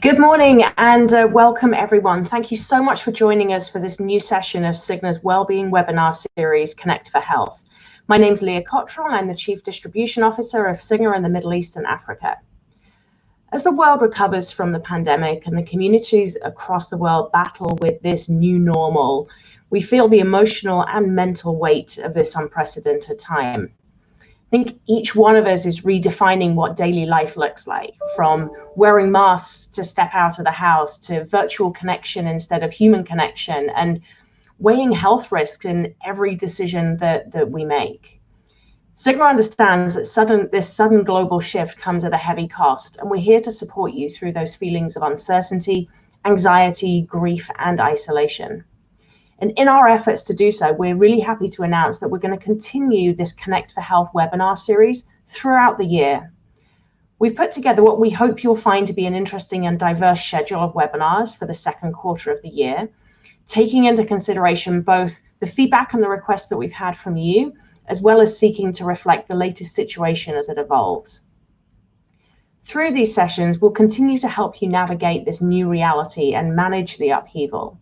Good morning and welcome everyone. Thank you so much for joining us for this new session of Cigna's Wellbeing webinar series, Connect for Health. My name's Leah Cottrell. I'm the Chief Distribution Officer of Cigna in the Middle East and Africa. As the world recovers from the pandemic and the communities across the world battle with this new normal, we feel the emotional and mental weight of this unprecedented time. I think each one of us is redefining what daily life looks like, from wearing masks to step out of the house, to virtual connection instead of human connection, and weighing health risks in every decision that we make. Cigna understands that this sudden global shift comes at a heavy cost, and we're here to support you through those feelings of uncertainty, anxiety, grief, and isolation. And in our efforts to do so, we're really happy to announce that we're going to continue this Connect for Health webinar series throughout the year. We've put together what we hope you'll find to be an interesting and diverse schedule of webinars for the second quarter of the year, taking into consideration both the feedback and the requests that we've had from you, as well as seeking to reflect the latest situation as it evolves. Through these sessions, we'll continue to help you navigate this new reality and manage the upheaval.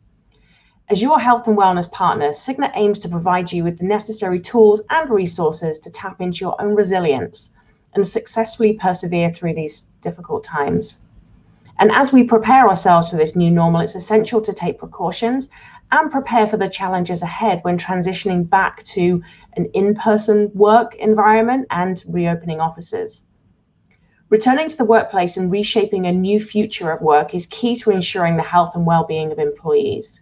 As your health and wellness partner, Cigna aims to provide you with the necessary tools and resources to tap into your own resilience and successfully persevere through these difficult times. And as we prepare ourselves for this new normal, it's essential to take precautions and prepare for the challenges ahead when transitioning back to an in-person work environment and reopening offices. Returning to the workplace and reshaping a new future of work is key to ensuring the health and well-being of employees.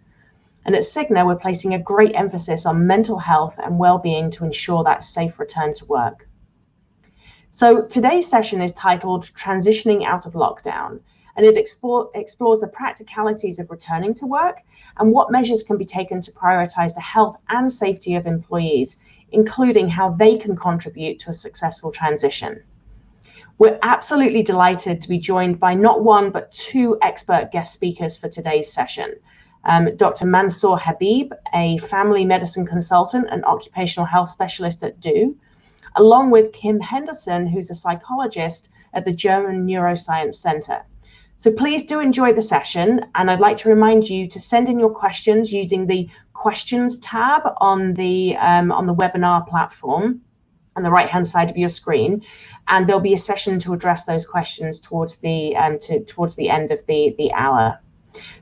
And at Cigna, we're placing a great emphasis on mental health and well-being to ensure that safe return to work. So today's session is titled Transitioning Out of Lockdown, and it explores the practicalities of returning to work and what measures can be taken to prioritize the health and safety of employees, including how they can contribute to a successful transition. We're absolutely delighted to be joined by not one, but two expert guest speakers for today's session. Dr. Mansoor Habib, a family medicine consultant and occupational health specialist at DO, along with Kim Henderson, who's a psychologist at the German Neuroscience Center. So please do enjoy the session, and I'd like to remind you to send in your questions using the questions tab on the webinar platform on the right-hand side of your screen, and there'll be a session to address those questions towards the end of the hour.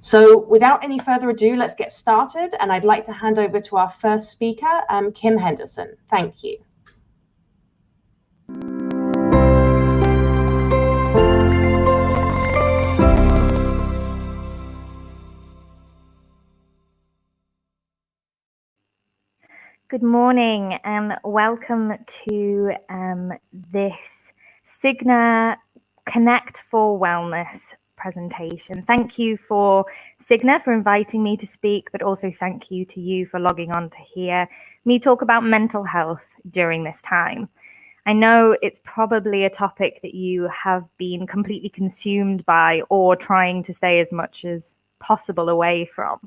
So without any further ado, let's get started. And I'd like to hand over to our first speaker, Kim Henderson. Thank you. Good morning and welcome to this Cigna Connect for Wellness presentation. Thank you for Cigna for inviting me to speak, but also thank you to you for logging on to hear me talk about mental health during this time. I know it's probably a topic that you have been completely consumed by or trying to stay as much as possible away from.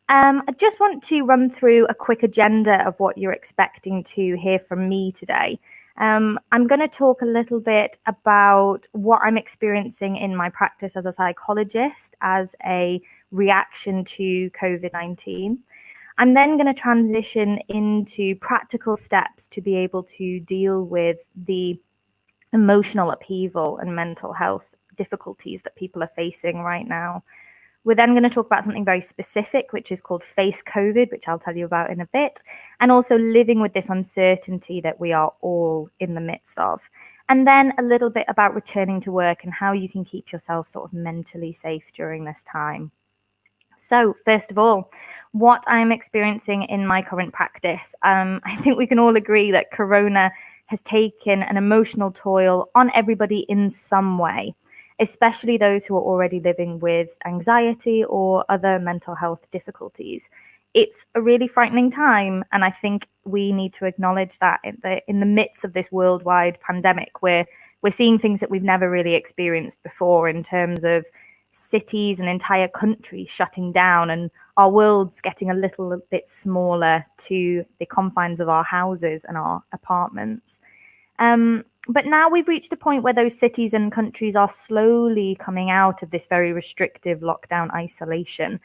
I just want to run through a quick agenda of what you're expecting to hear from me today. I'm going to talk a little bit about what I'm experiencing in my practice as a psychologist as a reaction to COVID-19. I'm then going to transition into practical steps to be able to deal with the emotional upheaval and mental health difficulties that people are facing right now. We're then going to talk about something very specific, which is called Face COVID, which I'll tell you about in a bit, and also living with this uncertainty that we are all in the midst of. And then a little bit about returning to work and how you can keep yourself sort of mentally safe during this time. So first of all, what I'm experiencing in my current practice, I think we can all agree that Corona has taken an emotional toll on everybody in some way, especially those who are already living with anxiety or other mental health difficulties. It's a really frightening time, and I think we need to acknowledge that in the midst of this worldwide pandemic, where we're seeing things that we've never really experienced before in terms of cities and entire countries shutting down and our worlds getting a little bit smaller to the confines of our houses and our apartments. But now we've reached a point where those cities and countries are slowly coming out of this very restrictive lockdown isolation.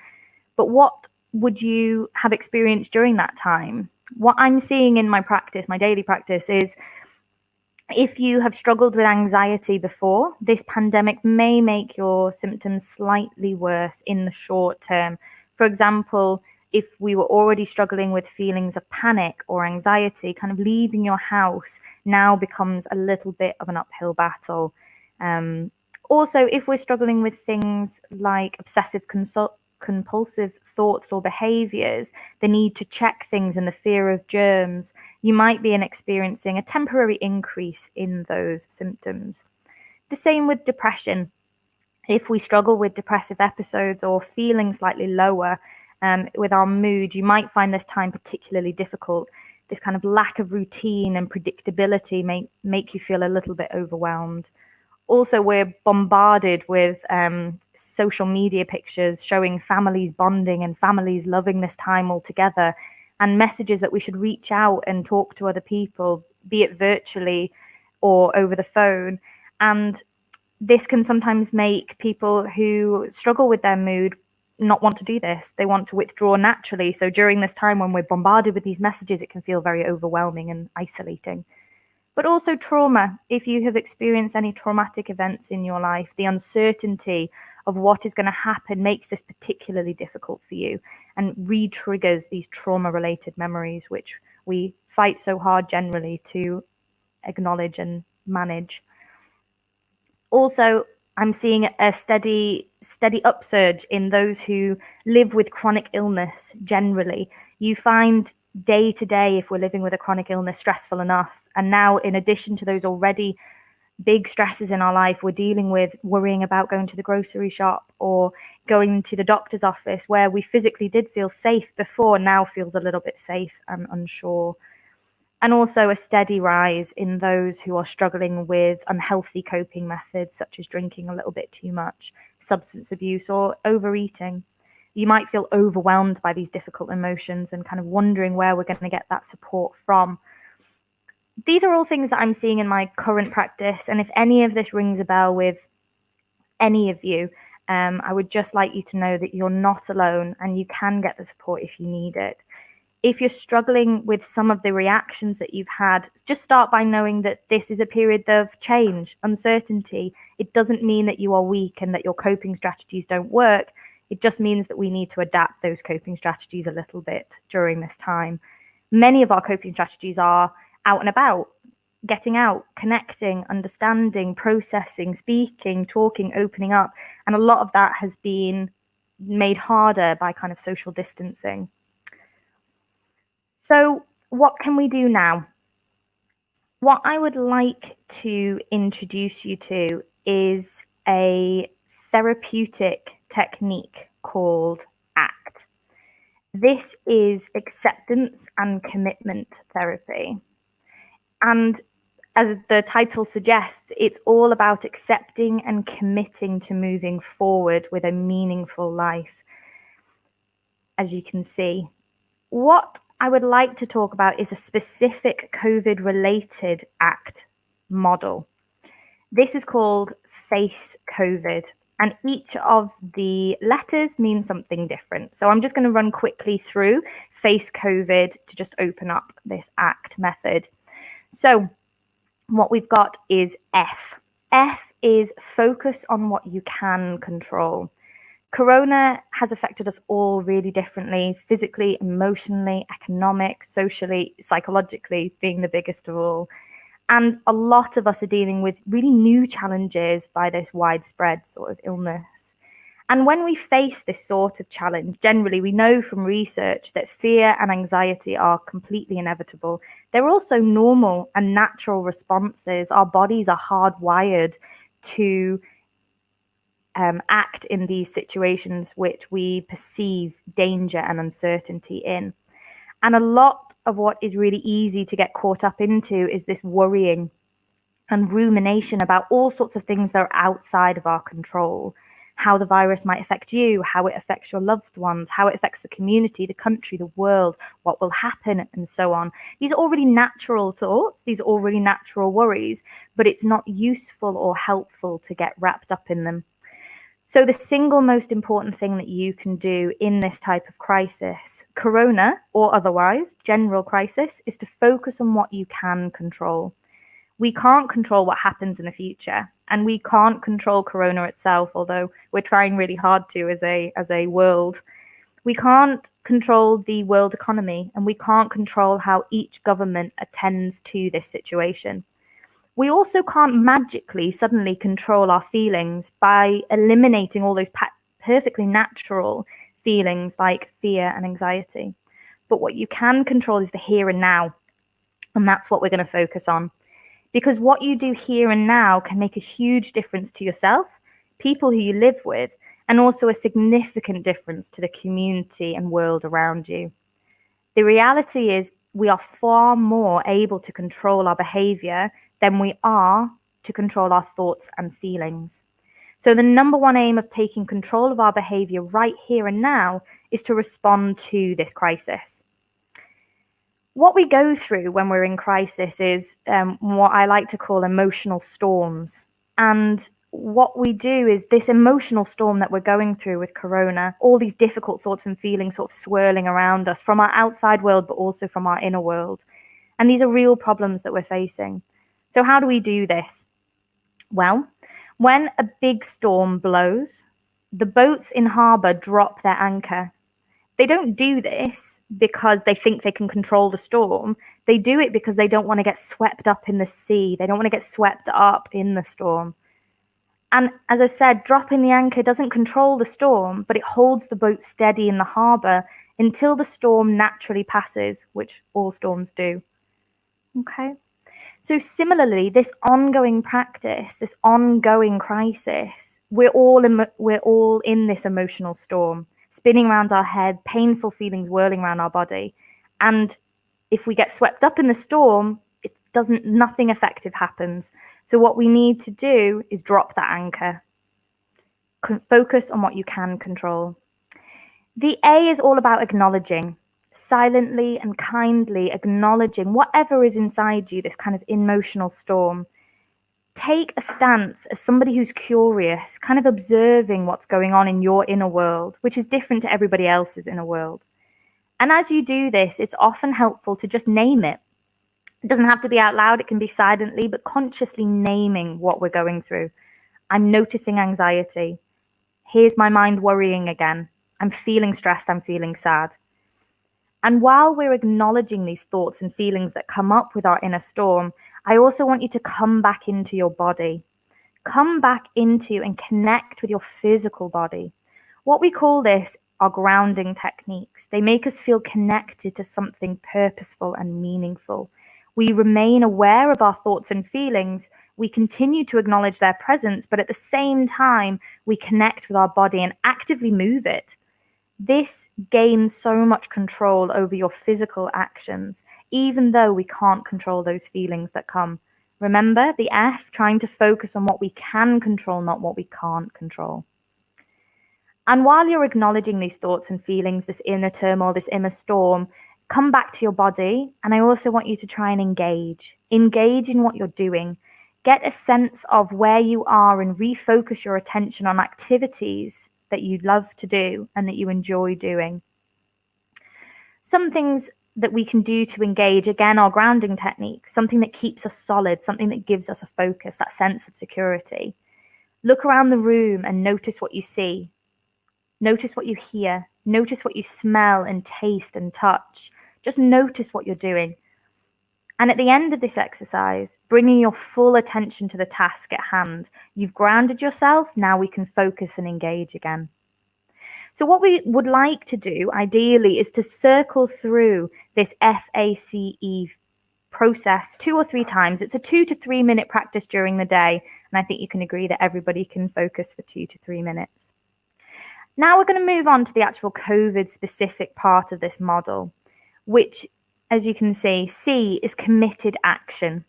But what would you have experienced during that time? What I'm seeing in my practice, my daily practice, is if you have struggled with anxiety before, this pandemic may make your symptoms slightly worse in the short term. For example, if we were already struggling with feelings of panic or anxiety, kind of leaving your house now becomes a little bit of an uphill battle. Also, if we're struggling with things like obsessive compulsive thoughts or behaviors, the need to check things and the fear of germs, you might be experiencing a temporary increase in those symptoms. The same with depression. If we struggle with depressive episodes or feeling slightly lower with our mood, you might find this time particularly difficult. This kind of lack of routine and predictability may make you feel a little bit overwhelmed. Also, we're bombarded with social media pictures showing families bonding and families loving this time all together, and messages that we should reach out and talk to other people, be it virtually or over the phone. And this can sometimes make people who struggle with their mood not want to do this. They want to withdraw naturally. So during this time when we're bombarded with these messages, it can feel very overwhelming and isolating. But also trauma. If you have experienced any traumatic events in your life, the uncertainty of what is going to happen makes this particularly difficult for you and re-triggers these trauma-related memories, which we fight so hard generally to acknowledge and manage. Also, I'm seeing a steady upsurge in those who live with chronic illness generally. You find day to day, if we're living with a chronic illness, stressful enough. And now, in addition to those already big stresses in our life, we're dealing with worrying about going to the grocery shop or going to the doctor's office, where we physically did feel safe before, now feels a little bit safe and unsure. And also a steady rise in those who are struggling with unhealthy coping methods, such as drinking a little bit too much, substance abuse, or overeating. You might feel overwhelmed by these difficult emotions and kind of wondering where we're going to get that support from. These are all things that I'm seeing in my current practice. And if any of this rings a bell with any of you, I would just like you to know that you're not alone and you can get the support if you need it. If you're struggling with some of the reactions that you've had, just start by knowing that this is a period of change, uncertainty. It doesn't mean that you are weak and that your coping strategies don't work. It just means that we need to adapt those coping strategies a little bit during this time. Many of our coping strategies are out and about, getting out, connecting, understanding, processing, speaking, talking, opening up. And a lot of that has been made harder by kind of social distancing. So what can we do now? What I would like to introduce you to is a therapeutic technique called ACT. This is acceptance and commitment therapy. And as the title suggests, it's all about accepting and committing to moving forward with a meaningful life, as you can see. What I would like to talk about is a specific COVID-related ACT model. This is called Face COVID, and each of the letters means something different. So I'm just going to run quickly through Face COVID to just open up this ACT method. So what we've got is F. F is focus on what you can control. Corona has affected us all really differently, physically, emotionally, economic, socially, psychologically, being the biggest of all. And a lot of us are dealing with really new challenges by this widespread sort of illness. And when we face this sort of challenge, generally we know from research that fear and anxiety are completely inevitable. They're also normal and natural responses. Our bodies are hardwired to act in these situations which we perceive danger and uncertainty in. And a lot of what is really easy to get caught up into is this worrying and rumination about all sorts of things that are outside of our control. how the virus might affect you, how it affects your loved ones, how it affects the community, the country, the world, what will happen, and so on. These are all really natural thoughts, these are all really natural worries, but it's not useful or helpful to get wrapped up in them. So the single most important thing that you can do in this type of crisis, corona or otherwise, general crisis, is to focus on what you can control. We can't control what happens in the future, and we can't control corona itself, although we're trying really hard to as a world. We can't control the world economy, and we can't control how each government attends to this situation. We also can't magically suddenly control our feelings by eliminating all those perfectly natural feelings like fear and anxiety. But what you can control is the here and now, and that's what we're going to focus on. Because what you do here and now can make a huge difference to yourself, people who you live with, and also a significant difference to the community and world around you. The reality is we are far more able to control our behavior than we are to control our thoughts and feelings. So the number one aim of taking control of our behavior right here and now is to respond to this crisis. What we go through when we're in crisis is what I like to call emotional storms. And what we do is this emotional storm that we're going through with corona, all these difficult thoughts and feelings sort of swirling around us from our outside world, but also from our inner world. And these are real problems that we're facing. So how do we do this? Well, when a big storm blows, the boats in harbour drop their anchor. They don't do this because they think they can control the storm. They do it because they don't want to get swept up in the sea. They don't want to get swept up in the storm. And as I said, dropping the anchor doesn't control the storm, but it holds the boat steady in the harbour until the storm naturally passes, which all storms do. Okay? So similarly, this ongoing practice, this ongoing crisis, we're all in this emotional storm, spinning around our head, painful feelings whirling around our body. And if we get swept up in the storm, nothing effective happens. So what we need to do is drop that anchor. Focus on what you can control. The A is all about acknowledging, silently and kindly acknowledging whatever is inside you, this kind of emotional storm. Take a stance as somebody who's curious, kind of observing what's going on in your inner world, which is different to everybody else's inner world. And as you do this, it's often helpful to just name it. It doesn't have to be out loud, it can be silently, but consciously naming what we're going through. I'm noticing anxiety. Here's my mind worrying again. I'm feeling stressed, I'm feeling sad. And while we're acknowledging these thoughts and feelings that come up with our inner storm, I also want you to come back into your body. Come back into and connect with your physical body. What we call this are grounding techniques. They make us feel connected to something purposeful and meaningful. We remain aware of our thoughts and feelings. We continue to acknowledge their presence, but at the same time, we connect with our body and actively move it. This gains so much control over your physical actions, even though we can't control those feelings that come. Remember the F, trying to focus on what we can control, not what we can't control. And while you're acknowledging these thoughts and feelings, this inner turmoil, this inner storm, come back to your body. And I also want you to try and engage in what you're doing. Get a sense of where you are and refocus your attention on activities that you love to do and that you enjoy doing. Some things that we can do to engage, again, are grounding techniques, something that keeps us solid, something that gives us a focus, that sense of security. Look around the room and notice what you see. Notice what you hear. Notice what you smell and taste and touch. Just notice what you're doing. And at the end of this exercise, bringing your full attention to the task at hand, you've grounded yourself, now we can focus and engage again. So what we would like to do, ideally, is to circle through this FACE process 2 or 3 times. It's a 2 to 3 minute practice during the day, and I think you can agree that everybody can focus for 2 to 3 minutes. Now we're going to move on to the actual COVID-specific part of this model, which, as you can see, C is committed action.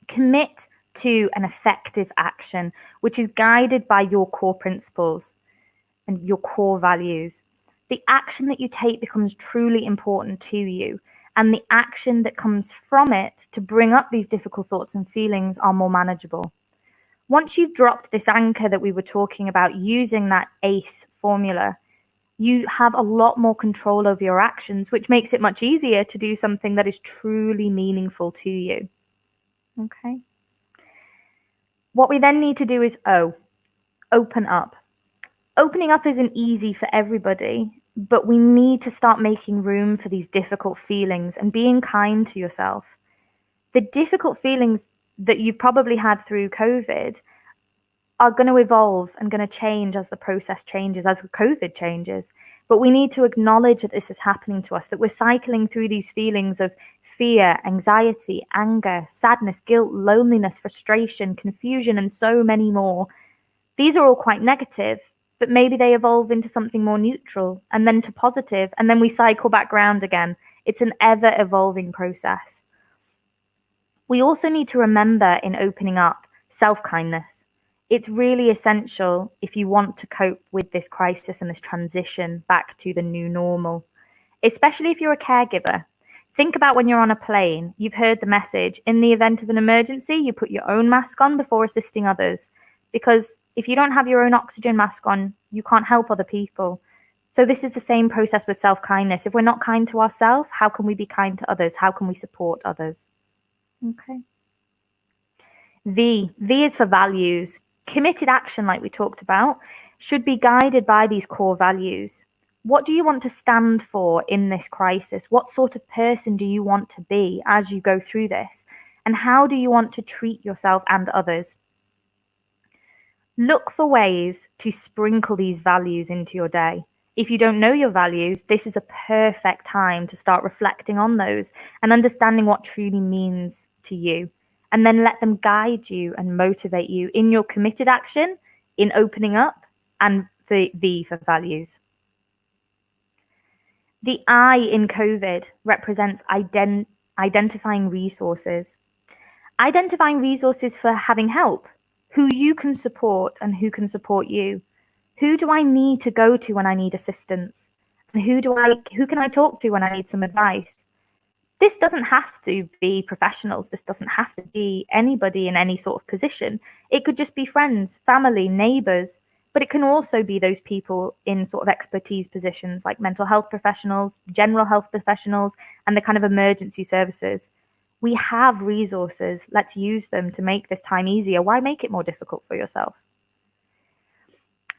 Commit to an effective action, which is guided by your core principles and your core values. The action that you take becomes truly important to you, and the action that comes from it to bring up these difficult thoughts and feelings are more manageable. Once you've dropped this anchor that we were talking about using that ACE formula, you have a lot more control over your actions, which makes it much easier to do something that is truly meaningful to you. Okay. What we then need to do is open up. Opening up isn't easy for everybody, but we need to start making room for these difficult feelings and being kind to yourself. The difficult feelings that you've probably had through COVID are going to evolve and going to change as the process changes, as COVID changes. But we need to acknowledge that this is happening to us, that we're cycling through these feelings of fear, anxiety, anger, sadness, guilt, loneliness, frustration, confusion, and so many more. These are all quite negative, but maybe they evolve into something more neutral and then to positive, and then we cycle back round again. It's an ever evolving process. We also need to remember in opening up self-kindness. It's really essential if you want to cope with this crisis and this transition back to the new normal, especially if you're a caregiver. Think about when you're on a plane, you've heard the message, in the event of an emergency, you put your own mask on before assisting others, because if you don't have your own oxygen mask on, you can't help other people. So this is the same process with self-kindness. If we're not kind to ourselves, how can we be kind to others? How can we support others? Okay. V is for values. Committed action, like we talked about, should be guided by these core values. What do you want to stand for in this crisis? What sort of person do you want to be as you go through this? And how do you want to treat yourself and others? Look for ways to sprinkle these values into your day. If you don't know your values, this is a perfect time to start reflecting on those and understanding what truly means to you. And then let them guide you and motivate you in your committed action, in opening up, and the V for values. The I in COVID represents identifying resources. Identifying resources for having help, who you can support and who can support you. Who do I need to go to when I need assistance? And who can I talk to when I need some advice? This doesn't have to be professionals. This doesn't have to be anybody in any sort of position. It could just be friends, family, neighbors, but it can also be those people in sort of expertise positions like mental health professionals, general health professionals, and the kind of emergency services. We have resources. Let's use them to make this time easier. Why make it more difficult for yourself?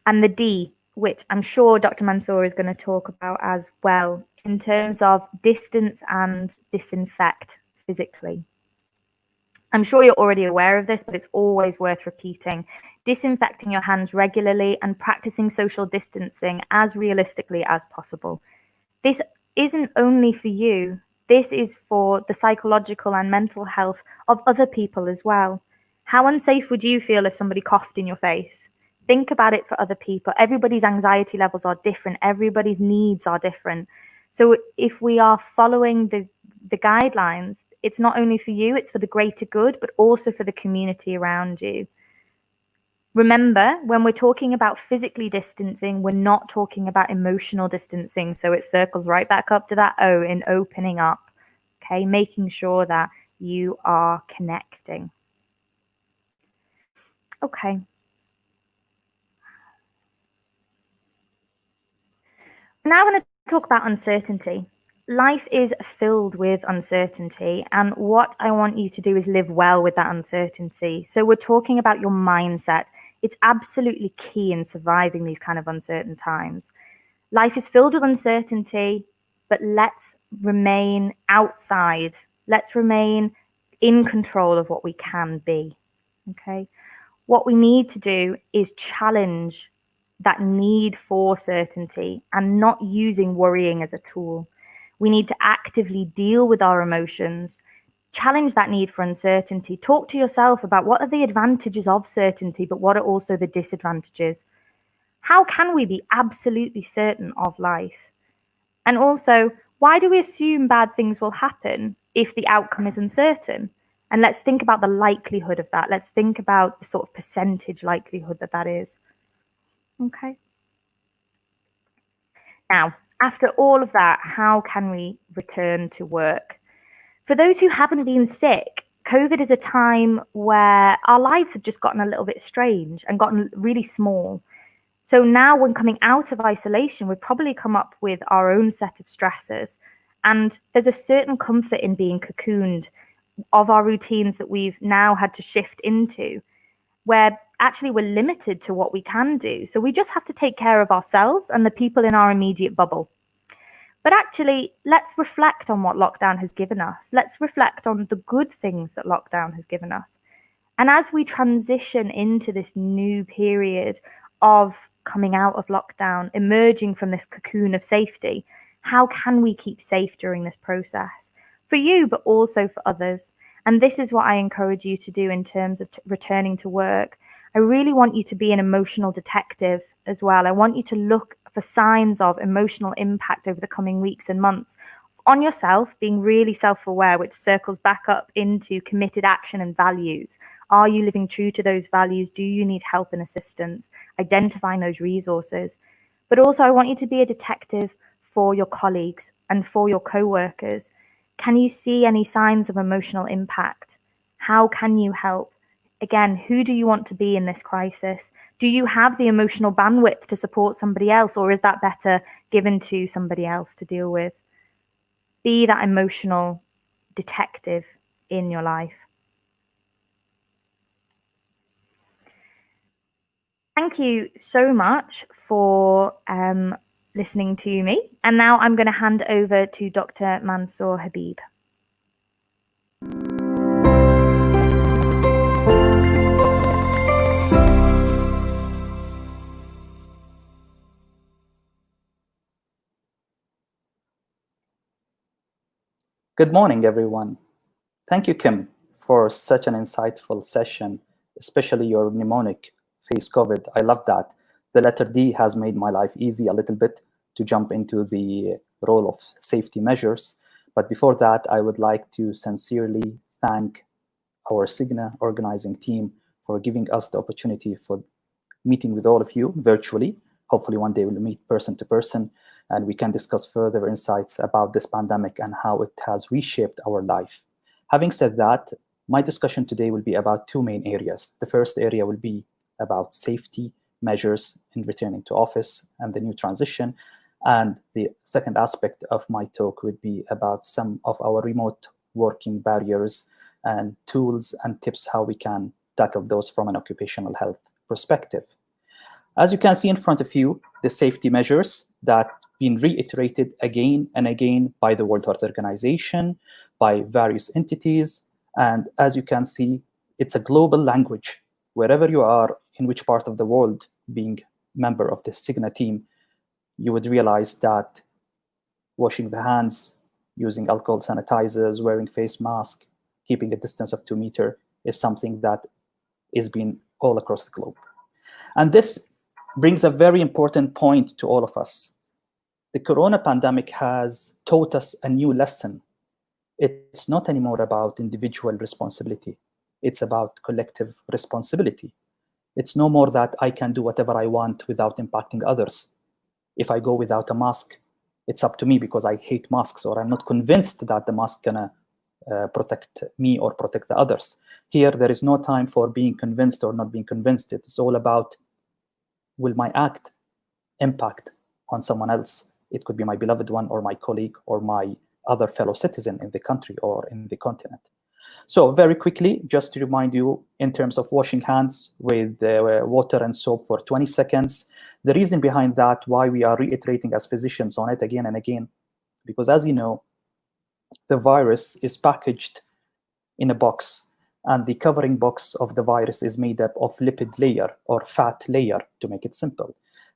And the D, which I'm sure Dr. Mansour is going to talk about as well, in terms of distance and disinfect physically. I'm sure you're already aware of this, but it's always worth repeating. Disinfecting your hands regularly and practicing social distancing as realistically as possible. This isn't only for you. This is for the psychological and mental health of other people as well. How unsafe would you feel if somebody coughed in your face? Think about it for other people. Everybody's anxiety levels are different. Everybody's needs are different. So if we are following the guidelines, it's not only for you, it's for the greater good, but also for the community around you. Remember, when we're talking about physically distancing, we're not talking about emotional distancing. So it circles right back up to that O in opening up, okay? Making sure that you are connecting. Okay. Now I'm going to talk about uncertainty. Life is filled with uncertainty, and what I want you to do is live well with that uncertainty. So we're talking about your mindset. It's absolutely key in surviving these kind of uncertain times. Life is filled with uncertainty, but let's remain outside. Let's remain in control of what we can be, okay? What we need to do is challenge that need for certainty and not using worrying as a tool. We need to actively deal with our emotions, challenge that need for uncertainty, talk to yourself about what are the advantages of certainty, but what are also the disadvantages. How can we be absolutely certain of life? And also, why do we assume bad things will happen if the outcome is uncertain? And let's think about the likelihood of that. Let's think about the sort of percentage likelihood that that is. Okay. Now, after all of that, how can we return to work? For those who haven't been sick, COVID is a time where our lives have just gotten a little bit strange and gotten really small. So now, when coming out of isolation, we've probably come up with our own set of stressors. And there's a certain comfort in being cocooned of our routines that we've now had to shift into, where actually we're limited to what we can do. So we just have to take care of ourselves and the people in our immediate bubble. But actually, let's reflect on what lockdown has given us. Let's reflect on the good things that lockdown has given us. And as we transition into this new period of coming out of lockdown, emerging from this cocoon of safety, how can we keep safe during this process? For you, but also for others. And this is what I encourage you to do in terms of returning to work. I really want you to be an emotional detective as well. I want you to look for signs of emotional impact over the coming weeks and months on yourself, being really self-aware, which circles back up into committed action and values. Are you living true to those values? Do you need help and assistance? Identifying those resources. But also, I want you to be a detective for your colleagues and for your co-workers. Can you see any signs of emotional impact? How can you help? Again, who do you want to be in this crisis? Do you have the emotional bandwidth to support somebody else, or is that better given to somebody else to deal with? Be that emotional detective in your life. Thank you so much for listening to me. And now I'm going to hand over to Dr. Mansoor Habib. Good morning, everyone. Thank you, Kim, for such an insightful session, especially your mnemonic, face COVID. I love that. The letter D has made my life easy a little bit to jump into the role of safety measures. But before that, I would like to sincerely thank our Cigna organizing team for giving us the opportunity for meeting with all of you virtually. Hopefully one day we'll meet person to person and we can discuss further insights about this pandemic and how it has reshaped our life. Having said that, my discussion today will be about two main areas. The first area will be about safety measures in returning to office and the new transition. And the second aspect of my talk would be about some of our remote working barriers and tools and tips how we can tackle those from an occupational health perspective. As you can see in front of you, the safety measures that been reiterated again and again by the World Health Organization, by various entities. And as you can see, it's a global language. Wherever you are, in which part of the world, being member of the Cigna team, you would realize that washing the hands, using alcohol sanitizers, wearing face mask, keeping a distance of 2 meters is something that is being all across the globe. And this brings a very important point to all of us. The corona pandemic has taught us a new lesson. It's not anymore about individual responsibility. It's about collective responsibility. It's no more that I can do whatever I want without impacting others. If I go without a mask, it's up to me because I hate masks or I'm not convinced that the mask gonna protect me or protect the others. Here, there is no time for being convinced or not being convinced. It's all about, will my act impact on someone else? It could be my beloved one or my colleague or my other fellow citizen in the country or in the continent. So very quickly, just to remind you, in terms of washing hands with water and soap for 20 seconds, the reason behind that, why we are reiterating as physicians on it again and again, because as you know, the virus is packaged in a box, and the covering box of the virus is made up of lipid layer or fat layer, to make it simple.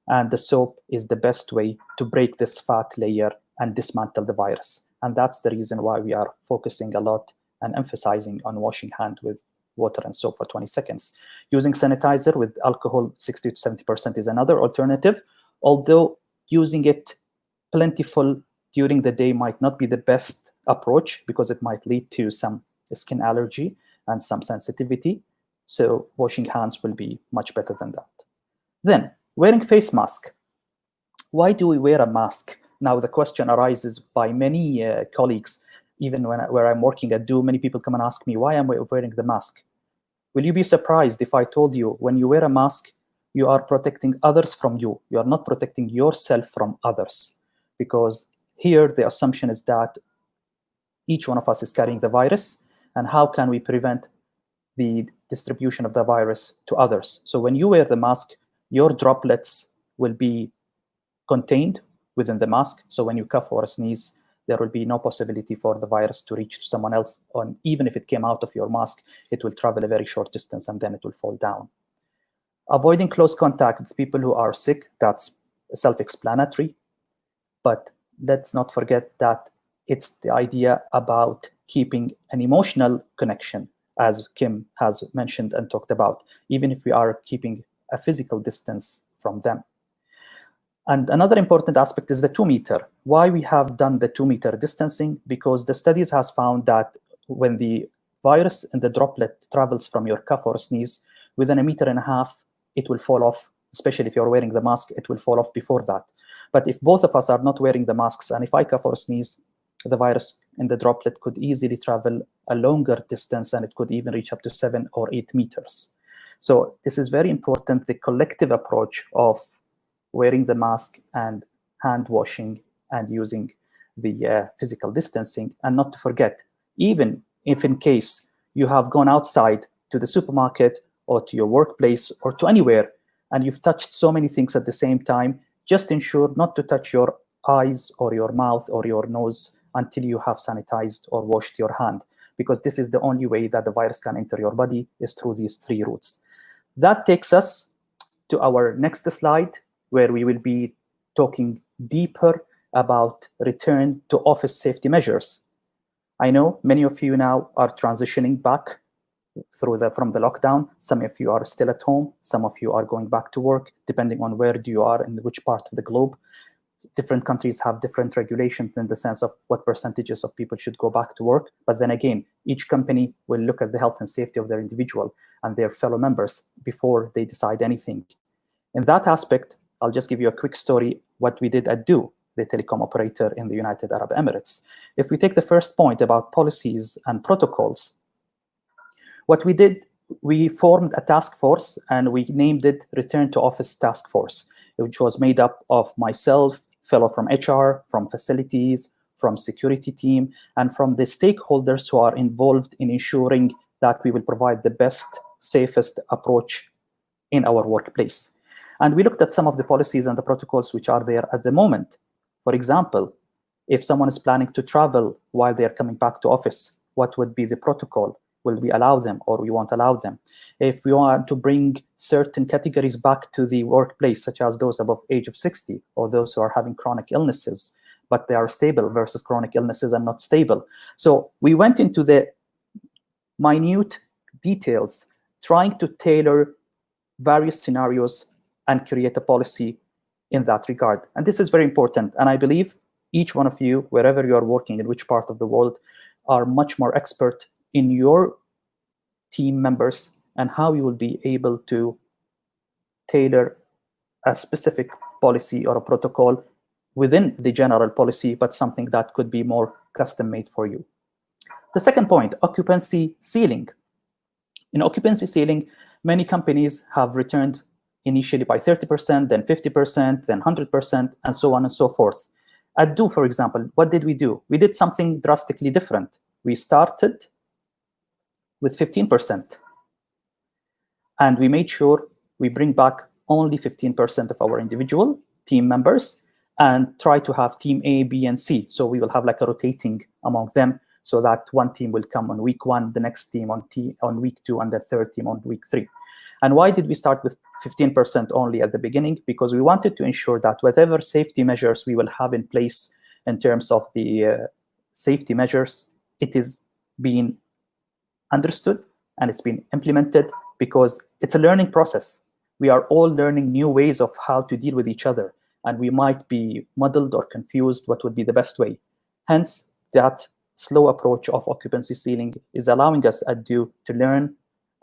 And the soap is the best way to break this fat layer and dismantle the virus. And that's the reason why we are focusing a lot and emphasizing on washing hand with water and soap for 20 seconds. Using sanitizer with alcohol, 60 to 70% is another alternative, although using it plentiful during the day might not be the best approach because it might lead to some skin allergy and some sensitivity. So washing hands will be much better than that. Then, wearing face mask. Why do we wear a mask? Now, the question arises by many colleagues, even where I'm working at Do, many people come and ask me, why am I wearing the mask? Will you be surprised if I told you when you wear a mask, you are protecting others from you. You are not protecting yourself from others. Because here the assumption is that each one of us is carrying the virus, and how can we prevent the distribution of the virus to others? So when you wear the mask, your droplets will be contained within the mask. So when you cough or sneeze, there will be no possibility for the virus to reach to someone else. And even if it came out of your mask, it will travel a very short distance and then it will fall down. Avoiding close contact with people who are sick, that's self-explanatory. But let's not forget that it's the idea about keeping an emotional connection, as Kim has mentioned and talked about, even if we are keeping a physical distance from them. And another important aspect is the 2 meter. Why we have done the 2 meter distancing? Because the studies has found that when the virus in the droplet travels from your cough or sneeze, within 1.5 meters, it will fall off. Especially if you're wearing the mask, it will fall off before that. But if both of us are not wearing the masks, and if I cough or sneeze, the virus in the droplet could easily travel a longer distance, and it could even reach up to 7 or 8 meters. So this is very important, the collective approach of wearing the mask and hand washing and using the physical distancing. And not to forget, even if in case you have gone outside to the supermarket or to your workplace or to anywhere, and you've touched so many things at the same time, just ensure not to touch your eyes or your mouth or your nose until you have sanitized or washed your hand, because this is the only way that the virus can enter your body, is through these 3 routes. That takes us to our next slide, where we will be talking deeper about return to office safety measures. I know many of you now are transitioning back from the lockdown. Some of you are still at home. Some of you are going back to work, depending on where you are and which part of the globe. Different countries have different regulations in the sense of what percentages of people should go back to work. But then again, each company will look at the health and safety of their individual and their fellow members before they decide anything. In that aspect, I'll just give you a quick story what we did at Do, the telecom operator in the United Arab Emirates. If we take the first point about policies and protocols, what we did, we formed a task force and we named it Return to Office Task Force, which was made up of myself, fellow from HR, from facilities, from security team, and from the stakeholders who are involved in ensuring that we will provide the best, safest approach in our workplace. And we looked at some of the policies and the protocols which are there at the moment. For example, if someone is planning to travel while they're coming back to office, what would be the protocol? Will we allow them or we won't allow them? If we want to bring certain categories back to the workplace, such as those above age of 60 or those who are having chronic illnesses, but they are stable versus chronic illnesses and not stable. So we went into the minute details, trying to tailor various scenarios and create a policy in that regard. And this is very important. And I believe each one of you, wherever you are working, in which part of the world, are much more expert in your team members and how you will be able to tailor a specific policy or a protocol within the general policy, but something that could be more custom made for you. The second point, occupancy ceiling. In occupancy ceiling, many companies have returned initially by 30%, then 50%, then 100%, and so on and so forth. At Do, for example, what did we do? We did something drastically different. We started with 15%. And we made sure we bring back only 15% of our individual team members and try to have team A, B, and C. So we will have like a rotating among them so that one team will come on week 1, the next team on week 2, and the third team on week 3. And why did we start with 15% only at the beginning? Because we wanted to ensure that whatever safety measures we will have in place in terms of the safety measures, it is being understood and it's been implemented, because it's a learning process. We are all learning new ways of how to deal with each other, and we might be muddled or confused what would be the best way. Hence, that slow approach of occupancy ceiling is allowing us at DO to learn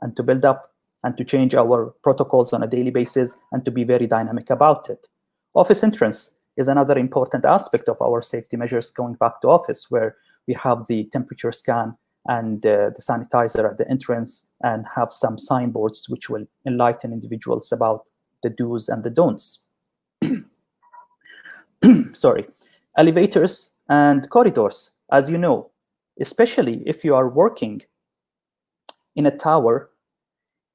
and to build up and to change our protocols on a daily basis and to be very dynamic about it. Office entrance is another important aspect of our safety measures going back to office, where we have the temperature scan and the sanitizer at the entrance, and have some signboards which will enlighten individuals about the do's and the don'ts. Sorry. Elevators and corridors, as you know, especially if you are working in a tower,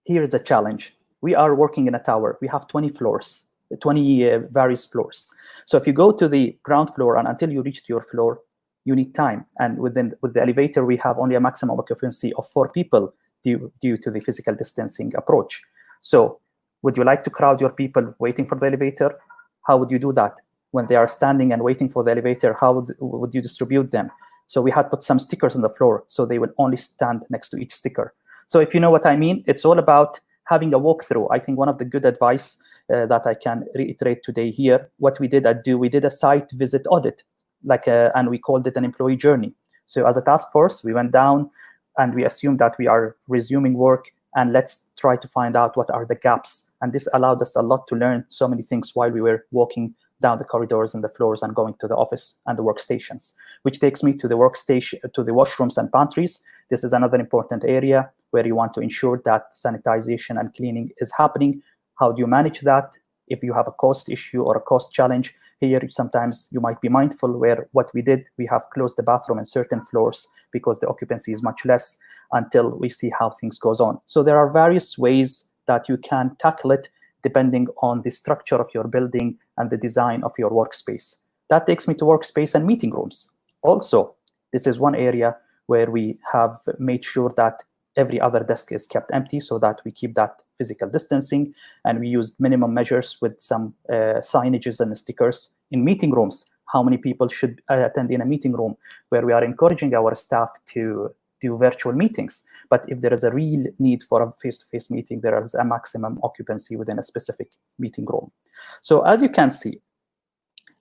here is a challenge. We are working in a tower. We have 20 floors, 20 various floors. So if you go to the ground floor and until you reach to your floor, you need time. And with the elevator, we have only a maximum occupancy of 4 people due to the physical distancing approach. So would you like to crowd your people waiting for the elevator? How would you do that? When they are standing and waiting for the elevator, how would you distribute them? So we had put some stickers on the floor so they will only stand next to each sticker. So if you know what I mean, it's all about having a walkthrough. I think one of the good advice that I can reiterate today here, what we did at DO, we did a site visit audit, and we called it an employee journey. So as a task force, we went down and we assumed that we are resuming work, and let's try to find out what are the gaps. And this allowed us a lot to learn so many things while we were walking down the corridors and the floors and going to the office and the workstations, which takes me to the workstation, to the washrooms and pantries. This is another important area where you want to ensure that sanitization and cleaning is happening. How do you manage that? If you have a cost issue or a cost challenge, here sometimes you might be mindful where what we did, we have closed the bathroom in certain floors because the occupancy is much less until we see how things goes on. So there are various ways that you can tackle it depending on the structure of your building and the design of your workspace. That takes me to workspace and meeting rooms. Also, this is one area where we have made sure that every other desk is kept empty so that we keep that physical distancing, and we used minimum measures with some signages and stickers in meeting rooms. How many people should attend in a meeting room, where we are encouraging our staff to do virtual meetings. But if there is a real need for a face-to-face meeting, there is a maximum occupancy within a specific meeting room. So as you can see,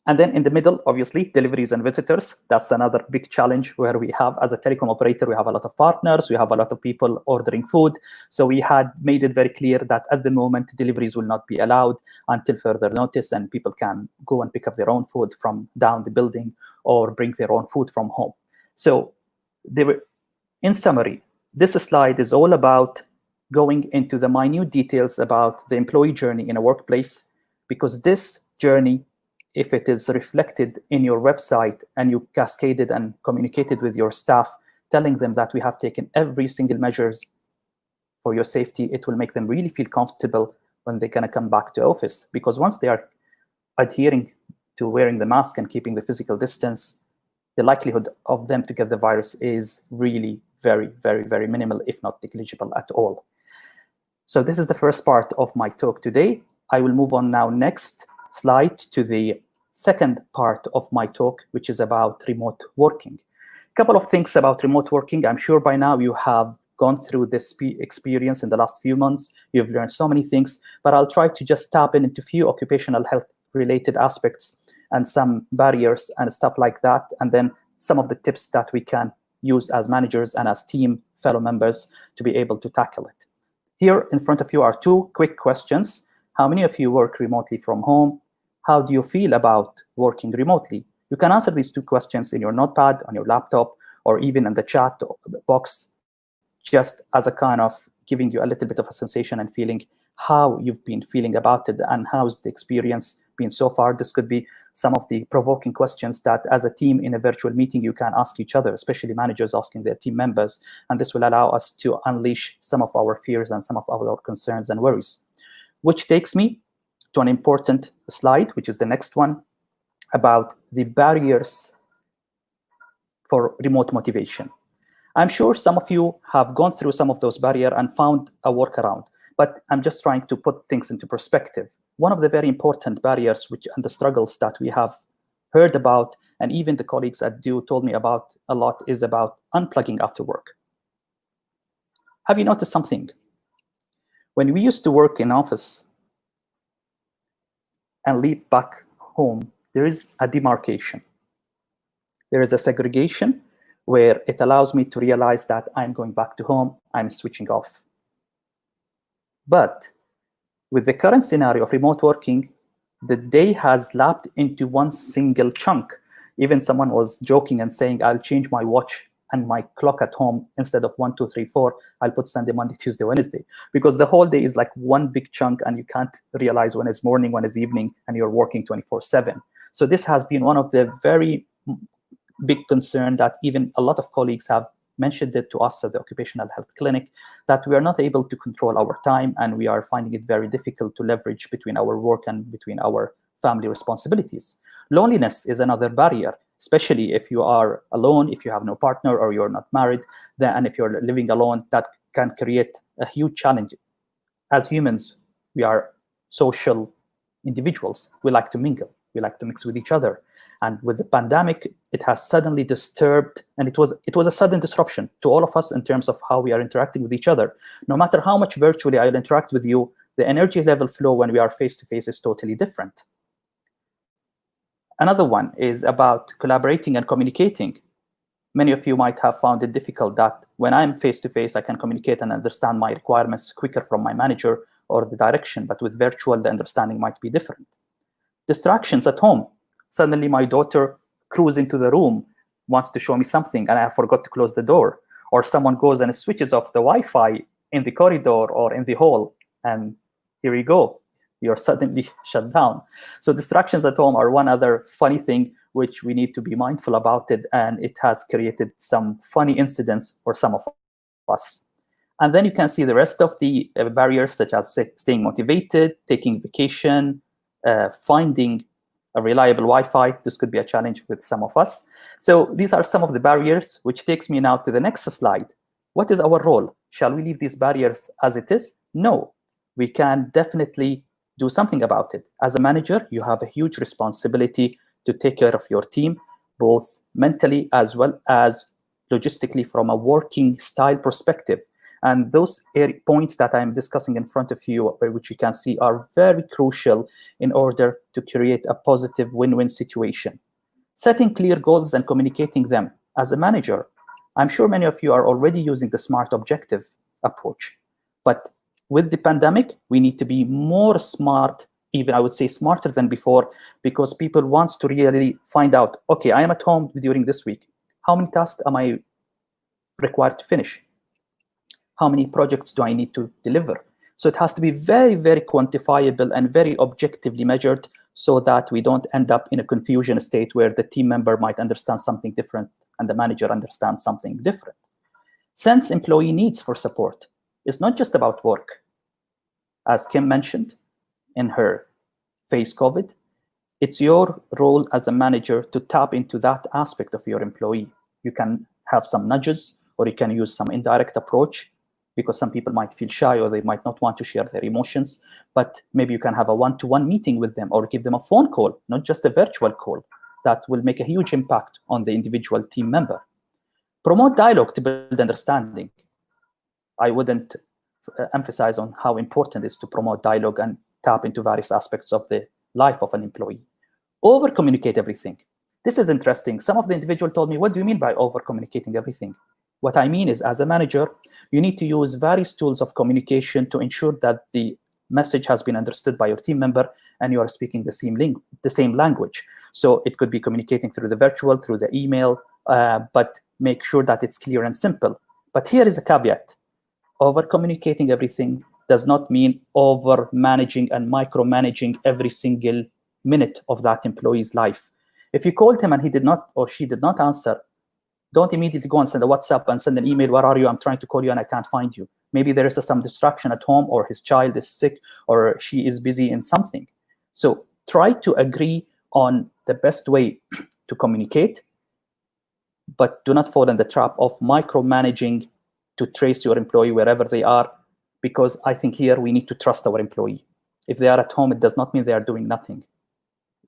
and then in the middle, obviously, deliveries and visitors. That's another big challenge where we have, as a telecom operator, we have a lot of partners, we have a lot of people ordering food. So we had made it very clear that at the moment, deliveries will not be allowed until further notice, and people can go and pick up their own food from down the building or bring their own food from home. So they were, in summary, this slide is all about going into the minute details about the employee journey in a workplace, because this journey, if it is reflected in your website and you cascaded and communicated with your staff, telling them that we have taken every single measures for your safety, it will make them really feel comfortable when they're gonna come back to office. Because once they are adhering to wearing the mask and keeping the physical distance, the likelihood of them to get the virus is really very, very, very minimal, if not negligible at all. So this is the first part of my talk today. I will move on now next slide to the second part of my talk, which is about remote working. A couple of things about remote working. I'm sure by now you have gone through this experience in the last few months. You've learned so many things, but I'll try to just tap into a few occupational health related aspects and some barriers and stuff like that, and then some of the tips that we can use as managers and as team fellow members to be able to tackle it. Here in front of you are 2 quick questions. How many of you work remotely from home? How do you feel about working remotely? You can answer these 2 questions in your notepad, on your laptop, or even in the chat box, just as a kind of giving you a little bit of a sensation and feeling how you've been feeling about it and how's the experience been so far. This could be some of the provoking questions that as a team in a virtual meeting you can ask each other, especially managers asking their team members, and this will allow us to unleash some of our fears and some of our concerns and worries. Which takes me to an important slide, which is the next one, about the barriers for remote motivation. I'm sure some of you have gone through some of those barriers and found a workaround, but I'm just trying to put things into perspective. One of the very important barriers and the struggles that we have heard about, and even the colleagues at DO told me about a lot, is about unplugging after work. Have you noticed something? When we used to work in office and leave back home, there is a demarcation. There is a segregation where it allows me to realize that I'm going back to home, I'm switching off. But with the current scenario of remote working, the day has lapped into one single chunk. Even someone was joking and saying, I'll change my watch and my clock at home. Instead of 1, 2, 3, 4, I'll put Sunday, Monday, Tuesday, Wednesday, because the whole day is like one big chunk and you can't realize when it's morning, when it's evening, and you're working 24/7. So this has been one of the very big concern that even a lot of colleagues have mentioned it to us at the occupational health clinic, that we are not able to control our time and we are finding it very difficult to leverage between our work and between our family responsibilities. Loneliness is another barrier, especially if you are alone, if you have no partner or you're not married, and if you're living alone, that can create a huge challenge. As humans, we are social individuals. We like to mingle, we like to mix with each other. And with the pandemic, it has suddenly disturbed, and it was a sudden disruption to all of us in terms of how we are interacting with each other. No matter how much virtually I'll interact with you, the energy level flow when we are face-to-face is totally different. Another one is about collaborating and communicating. Many of you might have found it difficult that when I'm face-to-face, I can communicate and understand my requirements quicker from my manager or the direction, but with virtual, the understanding might be different. Distractions at home. Suddenly my daughter cruises into the room, wants to show me something, and I forgot to close the door. Or someone goes and switches off the Wi-Fi in the corridor or in the hall, and here you go, you're suddenly shut down. So distractions at home are one other funny thing which we need to be mindful about it, and it has created some funny incidents for some of us. And then you can see the rest of the barriers, such as staying motivated, taking vacation, finding a reliable Wi-Fi. This could be a challenge with some of us. So these are some of the barriers, which takes me now to the next slide. What is our role? Shall we leave these barriers as it is? No, we can definitely do something about it. As a manager, you have a huge responsibility to take care of your team, both mentally as well as logistically from a working style perspective. And those points that I'm discussing in front of you, which you can see, are very crucial in order to create a positive win-win situation. Setting clear goals and communicating them. As a manager, I'm sure many of you are already using the SMART objective approach. But with the pandemic, we need to be more smart, even I would say smarter than before, because people want to really find out, okay, I am at home during this week. How many tasks am I required to finish? How many projects do I need to deliver? So it has to be very, very quantifiable and very objectively measured so that we don't end up in a confusion state where the team member might understand something different and the manager understands something different. Sense employee needs for support. It's not just about work. As Kim mentioned in her Face COVID, it's your role as a manager to tap into that aspect of your employee. You can have some nudges, or you can use some indirect approach, because some people might feel shy or they might not want to share their emotions, but maybe you can have a one-to-one meeting with them or give them a phone call, not just a virtual call. That will make a huge impact on the individual team member. Promote dialogue to build understanding. I wouldn't emphasize on how important it is to promote dialogue and tap into various aspects of the life of an employee. Over-communicate everything. This is interesting. Some of the individual told me, what do you mean by over-communicating everything? What I mean is, as a manager, you need to use various tools of communication to ensure that the message has been understood by your team member and you are speaking the same language. So it could be communicating through the virtual, through the email, but make sure that it's clear and simple. But here is a caveat. Over-communicating everything does not mean over-managing and micromanaging every single minute of that employee's life. If you called him and he did not or she did not answer, don't immediately go and send a WhatsApp and send an email, where are you? I'm trying to call you and I can't find you. Maybe there is some distraction at home, or his child is sick, or she is busy in something. So try to agree on the best way to communicate, but do not fall in the trap of micromanaging to trace your employee wherever they are, because I think here we need to trust our employee. If they are at home, it does not mean they are doing nothing.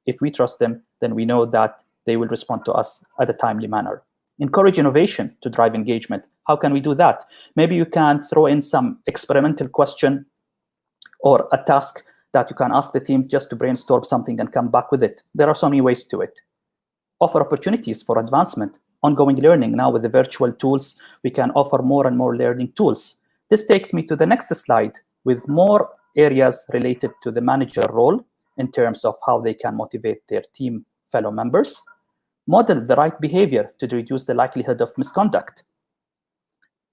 If we trust them, then we know that they will respond to us at a timely manner. Encourage innovation to drive engagement. How can we do that? Maybe you can throw in some experimental question or a task that you can ask the team just to brainstorm something and come back with it. There are so many ways to it. Offer opportunities for advancement ongoing learning. Now with the virtual tools, we can offer more and more learning tools. This takes me to the next slide with more areas related to the manager role in terms of how they can motivate their team fellow members. Model the right behavior to reduce the likelihood of misconduct.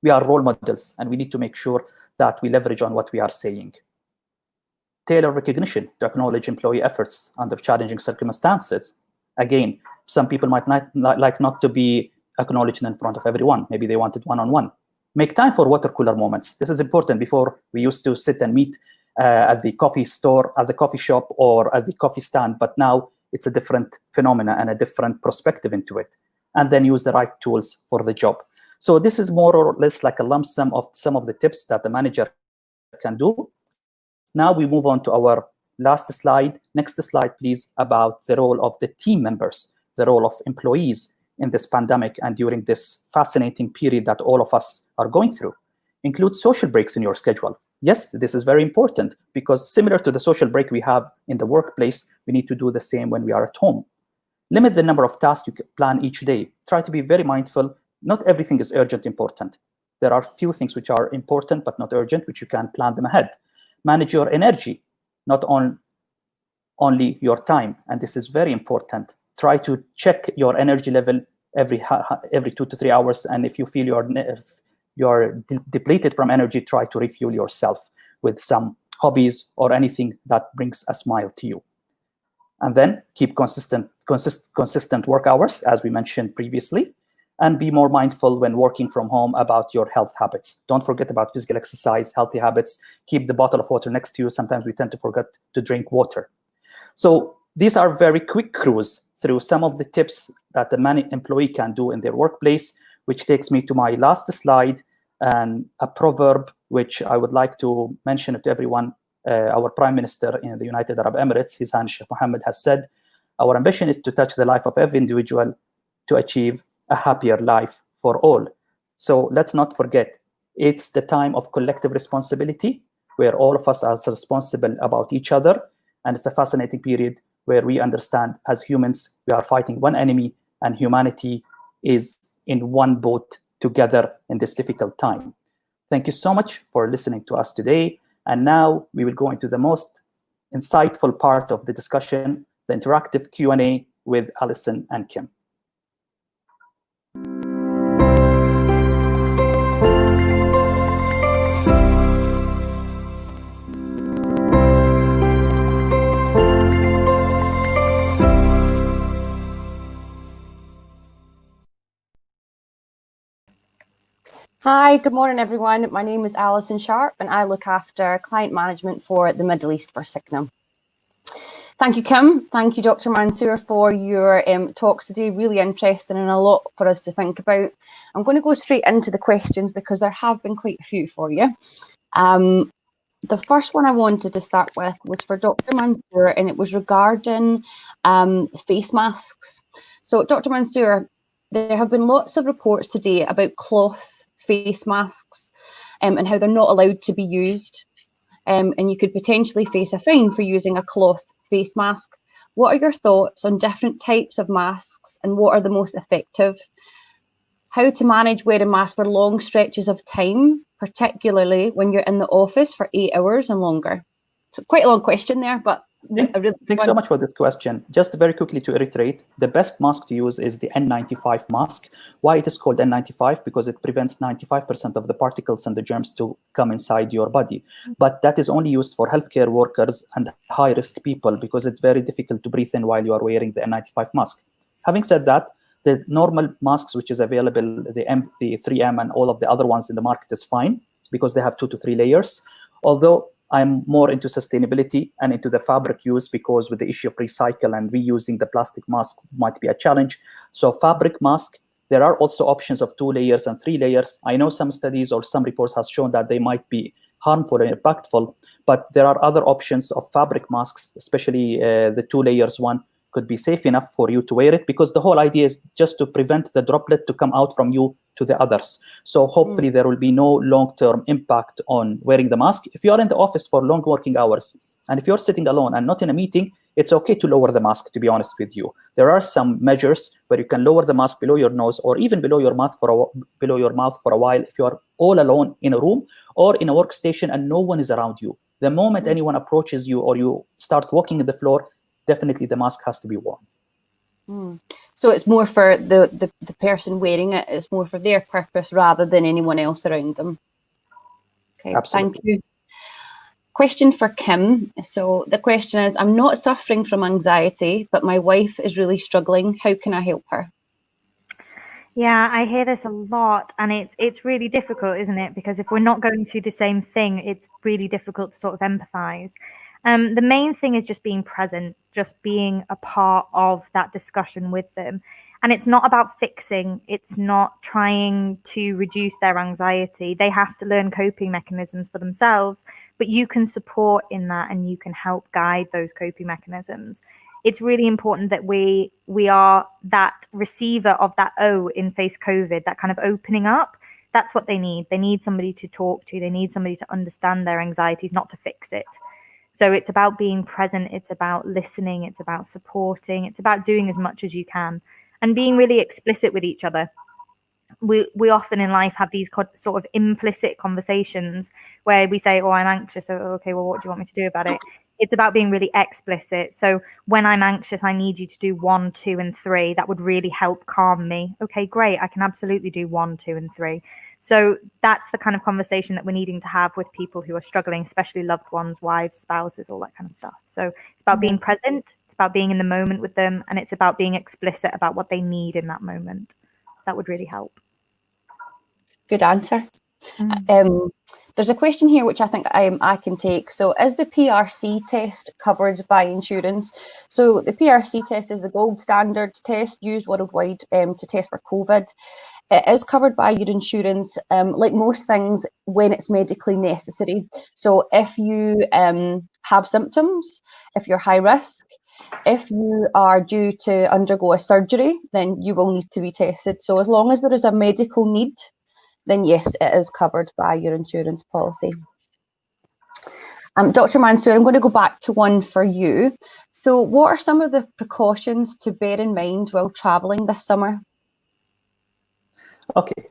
We are role models, and we need to make sure that we leverage on what we are saying. Tailor recognition to acknowledge employee efforts under challenging circumstances. Again, some people might not like not to be acknowledged in front of everyone. Maybe they wanted one-on-one. Make time for water cooler moments. This is important. Before, we used to sit and meet at the coffee store, at the coffee shop, or at the coffee stand, but now it's a different phenomena and a different perspective into it. And then use the right tools for the job. So this is more or less like a lump sum of some of the tips that the manager can do. Now we move on to our last slide. Next slide, please, about the role of the team members, the role of employees in this pandemic and during this fascinating period that all of us are going through. Include social breaks in your schedule. Yes, this is very important because similar to the social break we have in the workplace, we need to do the same when we are at home. Limit the number of tasks you plan each day. Try to be very mindful. Not everything is urgent important. There are few things which are important but not urgent, which you can plan them ahead. Manage your energy, not only your time. And this is very important. Try to check your energy level every 2 to 3 hours. And if you feel you're depleted from energy, try to refuel yourself with some hobbies or anything that brings a smile to you. And then keep consistent work hours, as we mentioned previously, and be more mindful when working from home about your health habits. Don't forget about physical exercise, healthy habits. Keep the bottle of water next to you. Sometimes we tend to forget to drink water. So these are very quick cruise through some of the tips that the employee can do in their workplace, which takes me to my last slide and a proverb which I would like to mention to everyone. Our Prime Minister in the United Arab Emirates, His Highness Sheikh Mohammed, has said, "Our ambition is to touch the life of every individual to achieve a happier life for all." So let's not forget, it's the time of collective responsibility where all of us are responsible about each other. And it's a fascinating period where we understand as humans, we are fighting one enemy and humanity is in one boat together in this difficult time. Thank you so much for listening to us today. And now we will go into the most insightful part of the discussion, the interactive Q&A with Alison and Kim. Hi, good morning, everyone. My name is Alison Sharp, and I look after client management for the Middle East for Cigna. Thank you, Kim. Thank you, Dr. Mansour, for your talks today. Really interesting and a lot for us to think about. I'm going to go straight into the questions because there have been quite a few for you. The first one I wanted to start with was for Dr. Mansour, and it was regarding face masks. So, Dr. Mansour, there have been lots of reports today about cloth face masks and how they're not allowed to be used, and you could potentially face a fine for using a cloth face mask. What are your thoughts on different types of masks and what are the most effective? How to manage wearing masks for long stretches of time, particularly when you're in the office for 8 hours and longer? So quite a long question there, but Thanks so much for this question. Just very quickly to reiterate, the best mask to use is the N95 mask. Why it is called N95? Because it prevents 95% of the particles and the germs to come inside your body. But that is only used for healthcare workers and high-risk people because it's very difficult to breathe in while you are wearing the N95 mask. Having said that, the normal masks which is available, the 3M and all of the other ones in the market is fine because they have 2 to 3 layers. Although I'm more into sustainability and into the fabric use because with the issue of recycle and reusing the plastic mask might be a challenge. So fabric mask, there are also options of 2 layers and 3 layers. I know some studies or some reports have shown that they might be harmful and impactful, but there are other options of fabric masks, especially the 2 layers one could be safe enough for you to wear it because the whole idea is just to prevent the droplet to come out from you to the others. So hopefully there will be no long-term impact on wearing the mask. If you are in the office for long working hours, and if you're sitting alone and not in a meeting, it's okay to lower the mask, to be honest with you. There are some measures where you can lower the mask below your nose or even below your mouth for a while if you are all alone in a room or in a workstation and no one is around you. The moment anyone approaches you or you start walking on the floor, definitely the mask has to be worn. So it's more for the person wearing it, it's more for their purpose rather than anyone else around them. Okay, Absolutely. thank you. Question for Kim. So the question is, I'm not suffering from anxiety, but my wife is really struggling. How can I help her? Yeah, I hear this a lot, and it's really difficult, isn't it? Because if we're not going through the same thing, it's really difficult to sort of empathize. The main thing is just being present, just being a part of that discussion with them. And it's not about fixing, it's not trying to reduce their anxiety. They have to learn coping mechanisms for themselves, but you can support in that and you can help guide those coping mechanisms. It's really important that we are that receiver of that O in face COVID, that kind of opening up. That's what they need. They need somebody to talk to. They need somebody to understand their anxieties, not to fix it. So it's about being present. It's about listening. It's about supporting. It's about doing as much as you can and being really explicit with each other. We often in life have these sort of implicit conversations where we say, oh, I'm anxious. Oh, okay, well, what do you want me to do about it? It's about being really explicit. So when I'm anxious, I need you to do 1, 2, and 3. That would really help calm me. Okay, great. I can absolutely do 1, 2, and 3. So that's the kind of conversation that we're needing to have with people who are struggling, especially loved ones, wives, spouses, all that kind of stuff. So it's about being present. It's about being in the moment with them. And it's about being explicit about what they need in that moment. That would really help. Good answer. There's a question here which I think I can take. So is the PRC test covered by insurance? So the PRC test is the gold standard test used worldwide to test for COVID. It is covered by your insurance, like most things, when it's medically necessary. So if you have symptoms, if you're high risk, if you are due to undergo a surgery, then you will need to be tested. So as long as there is a medical need, then yes, it is covered by your insurance policy. Dr. Mansour, I'm going to go back to one for you. So what are some of the precautions to bear in mind while traveling this summer? Okay,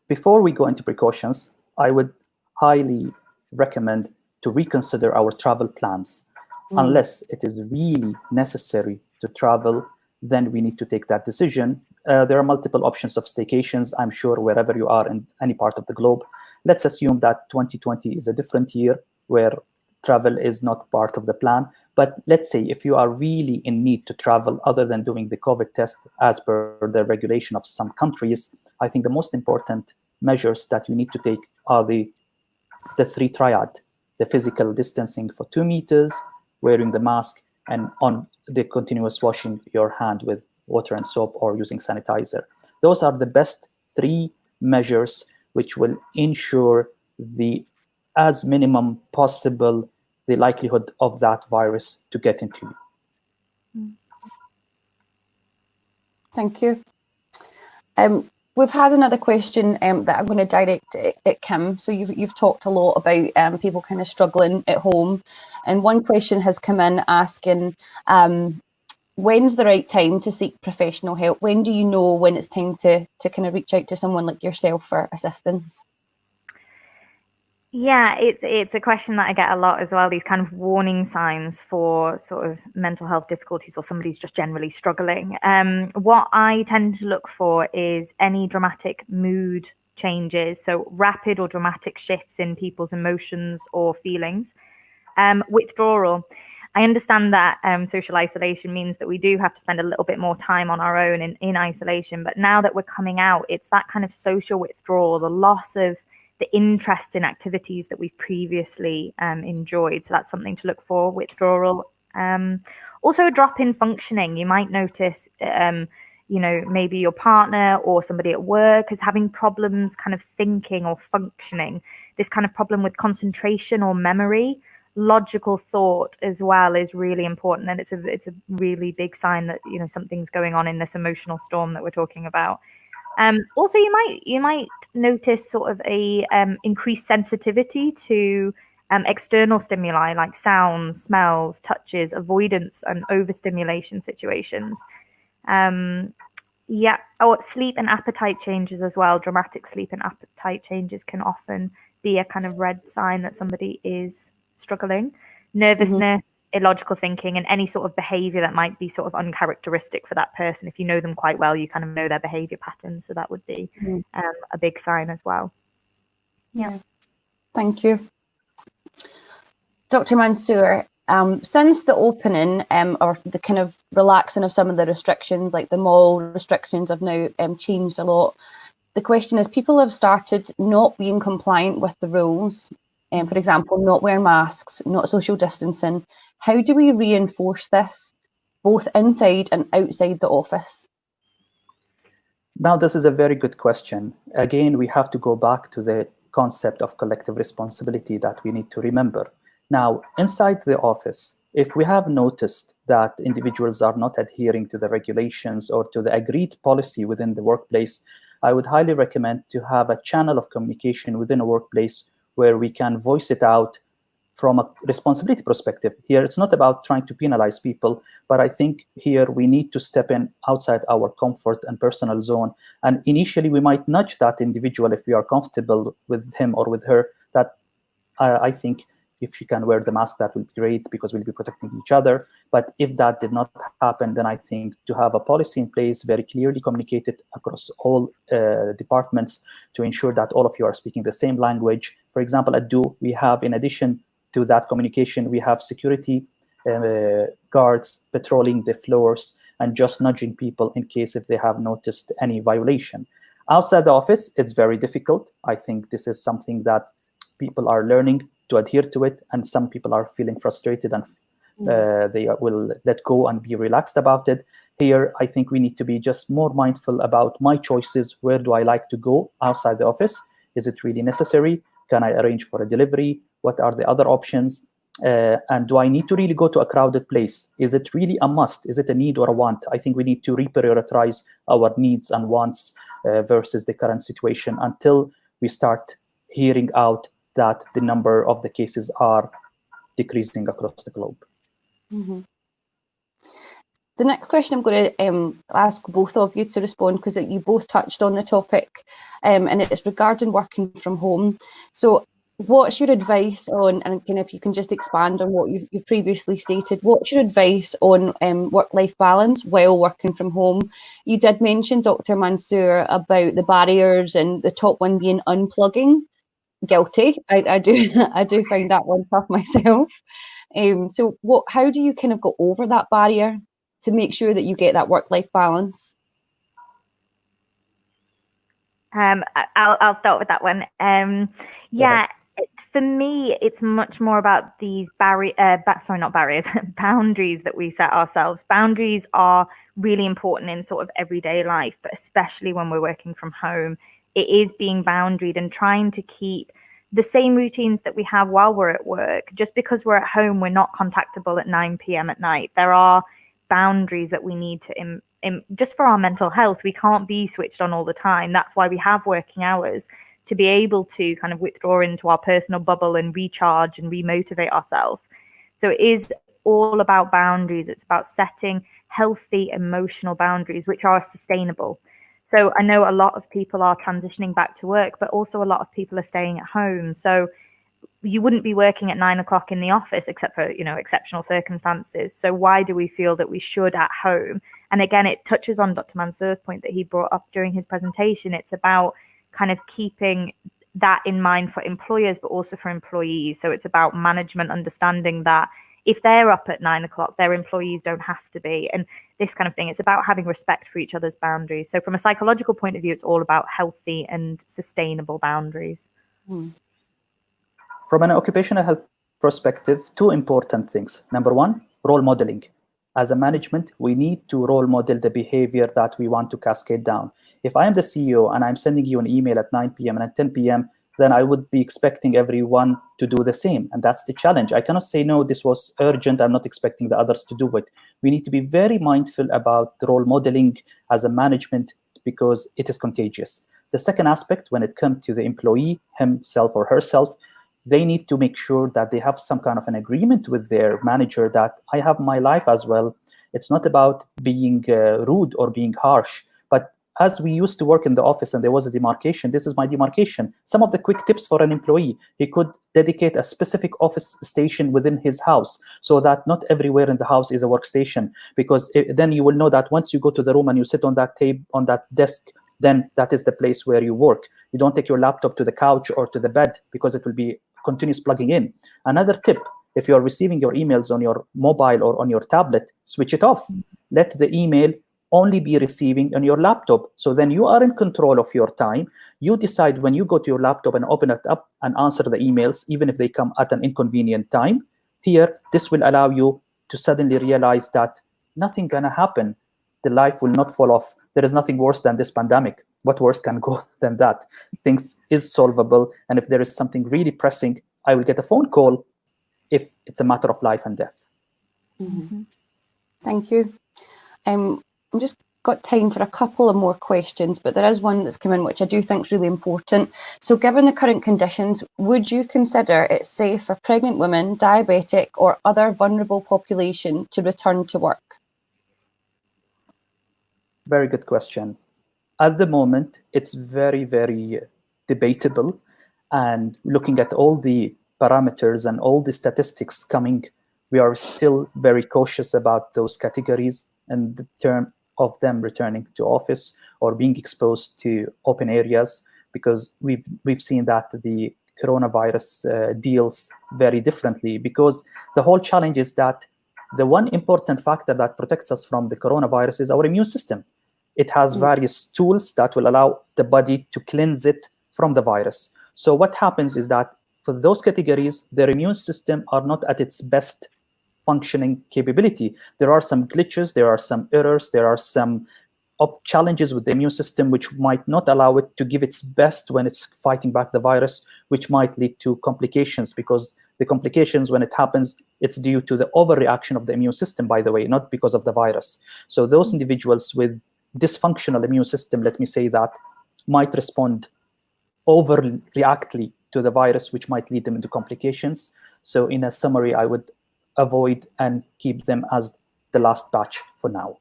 before we go into precautions, I would highly recommend to reconsider our travel plans. Unless it is really necessary to travel, then we need to take that decision. There are multiple options of staycations, I'm sure, wherever you are in any part of the globe. Let's assume that 2020 is a different year where travel is not part of the plan. But let's say if you are really in need to travel other than doing the COVID test as per the regulation of some countries, I think the most important measures that you need to take are the 3 triad, the physical distancing for 2 meters, wearing the mask, and on the continuous washing your hand with water and soap or using sanitizer. Those are the best 3 measures which will ensure the as minimum possible the likelihood of that virus to get into you. Thank you. We've had another question that I'm going to direct at Kim. So you've talked a lot about people kind of struggling at home, and one question has come in asking, when's the right time to seek professional help? When do you know when it's time to kind of reach out to someone like yourself for assistance? Yeah, it's a question that I get a lot as well, these kind of warning signs for sort of mental health difficulties or somebody's just generally struggling. What I tend to look for is any dramatic mood changes, so rapid or dramatic shifts in people's emotions or feelings. Withdrawal. I understand that social isolation means that we do have to spend a little bit more time on our own in isolation, but now that we're coming out, it's that kind of social withdrawal, the loss of the interest in activities that we've previously enjoyed. So that's something to look for, withdrawal. Also a drop in functioning. You might notice, maybe your partner or somebody at work is having problems kind of thinking or functioning. This kind of problem with concentration or memory. Logical thought as well is really important. And it's a really big sign that, something's going on in this emotional storm that we're talking about. Also, you might notice sort of a increased sensitivity to external stimuli like sounds, smells, touches, avoidance, and overstimulation situations. Yeah. Oh, sleep and appetite changes as well. Dramatic sleep and appetite changes can often be a kind of red sign that somebody is struggling. Nervousness, illogical thinking, and any sort of behavior that might be sort of uncharacteristic for that person. If you know them quite well, you kind of know their behavior patterns. So that would be a big sign as well. Yeah. Thank you. Dr. Mansour, since the opening or the kind of relaxing of some of the restrictions, like the mall restrictions have now changed a lot, the question is, people have started not being compliant with the rules. For example, not wearing masks, not social distancing. How do we reinforce this, both inside and outside the office? Now, this is a very good question. Again, we have to go back to the concept of collective responsibility that we need to remember. Now, inside the office, if we have noticed that individuals are not adhering to the regulations or to the agreed policy within the workplace, I would highly recommend to have a channel of communication within a workplace where we can voice it out from a responsibility perspective. Here, it's not about trying to penalize people, but I think here we need to step in outside our comfort and personal zone. And initially, we might nudge that individual if we are comfortable with him or with her, that I think if she can wear the mask, that will be great because we'll be protecting each other. But if that did not happen, then I think to have a policy in place, very clearly communicated across all departments to ensure that all of you are speaking the same language. For example, at DO, we have, in addition to that communication, we have security guards patrolling the floors and just nudging people in case if they have noticed any violation. Outside the office, it's very difficult. I think this is something that people are learning to adhere to it, and some people are feeling frustrated and they will let go and be relaxed about it. Here, I think we need to be just more mindful about my choices. Where do I like to go outside the office? Is it really necessary? Can I arrange for a delivery? What are the other options? And do I need to really go to a crowded place? Is it really a must? Is it a need or a want? I think we need to reprioritize our needs and wants versus the current situation until we start hearing out that the number of the cases are decreasing across the globe. The next question I'm going to ask both of you to respond, because you both touched on the topic, and it's regarding working from home. So what's your advice on, and again, if you can just expand on what you previously stated, what's your advice on work-life balance while working from home? You did mention, Dr. Mansour, about the barriers and the top one being unplugging. Guilty. I do find that one tough myself. So how do you kind of go over that barrier to make sure that you get that work-life balance? I'll start with that one. Yeah, for me, it's much more about these boundaries that we set ourselves. Boundaries are really important in sort of everyday life, but especially when we're working from home. It is being boundaried and trying to keep the same routines that we have while we're at work. Just because we're at home, we're not contactable at 9 p.m. at night. There are boundaries that we need to just for our mental health. We can't be switched on all the time. That's why we have working hours, to be able to kind of withdraw into our personal bubble and recharge and remotivate ourselves. So it is all about boundaries. It's about setting healthy emotional boundaries, which are sustainable. So I know a lot of people are transitioning back to work, but also a lot of people are staying at home. So you wouldn't be working at 9 o'clock in the office, except for, exceptional circumstances. So why do we feel that we should at home? And again, it touches on Dr. Mansour's point that he brought up during his presentation. It's about kind of keeping that in mind for employers, but also for employees. So it's about management understanding that if they're up at 9 o'clock, their employees don't have to be, and this kind of thing. It's about having respect for each other's boundaries. So from a psychological point of view, it's all about healthy and sustainable boundaries. From an occupational health perspective, two important things. Number one, role modeling. As a management, we need to role model the behavior that we want to cascade down. If I am the CEO and I'm sending you an email at 9 p.m. and at 10 p.m., then I would be expecting everyone to do the same. And that's the challenge. I cannot say, no, this was urgent, I'm not expecting the others to do it. We need to be very mindful about role modeling as a management, because it is contagious. The second aspect, when it comes to the employee himself or herself, they need to make sure that they have some kind of an agreement with their manager that I have my life as well. It's not about being rude or being harsh, but as we used to work in the office and there was a demarcation, this is my demarcation. Some of the quick tips for an employee: he could dedicate a specific office station within his house so that not everywhere in the house is a workstation, because then you will know that once you go to the room and you sit on that table, on that desk, then that is the place where you work. You don't take your laptop to the couch or to the bed because it will be continuous plugging in. Another tip: if you're receiving your emails on your mobile or on your tablet, switch it off. Let the email only be receiving on your laptop. So then you are in control of your time. You decide when you go to your laptop and open it up and answer the emails, even if they come at an inconvenient time. Here, this will allow you to suddenly realize that nothing gonna happen. The life will not fall off. There is nothing worse than this pandemic. What worse can go than that? Things is solvable. And if there is something really pressing, I will get a phone call if it's a matter of life and death. Mm-hmm. Thank you. I've just got time for a couple of more questions, but there is one that's come in which I do think is really important. So given the current conditions, would you consider it safe for pregnant women, diabetic, or other vulnerable population to return to work? Very good question. At the moment, it's very, very debatable. And looking at all the parameters and all the statistics coming, we are still very cautious about those categories and the term of them returning to office or being exposed to open areas, because we've seen that the coronavirus deals very differently, because the whole challenge is that the one important factor that protects us from the coronavirus is our immune system. It has various tools that will allow the body to cleanse it from the virus. So what happens is that for those categories, their immune system are not at its best functioning capability. There are some glitches, there are some errors, there are some challenges with the immune system which might not allow it to give its best when it's fighting back the virus, which might lead to complications, because the complications, when it happens, it's due to the overreaction of the immune system, by the way, not because of the virus. So those individuals with dysfunctional immune system, let me say that, might respond overreactly to the virus, which might lead them into complications. So in a summary, I would avoid and keep them as the last batch for now.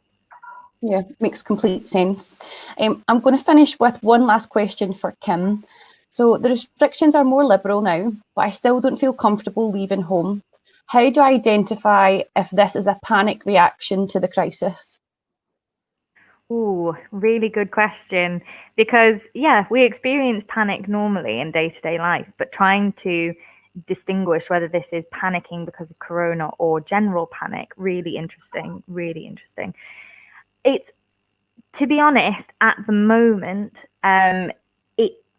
Yeah, makes complete sense. I'm going to finish with one last question for Kim. So the restrictions are more liberal now, but I still don't feel comfortable leaving home. How do I identify if this is a panic reaction to the crisis? Ooh, really good question. Because, yeah, we experience panic normally in day-to-day life, but trying to distinguish whether this is panicking because of corona or general panic, really interesting, really interesting. It's, to be honest, at the moment,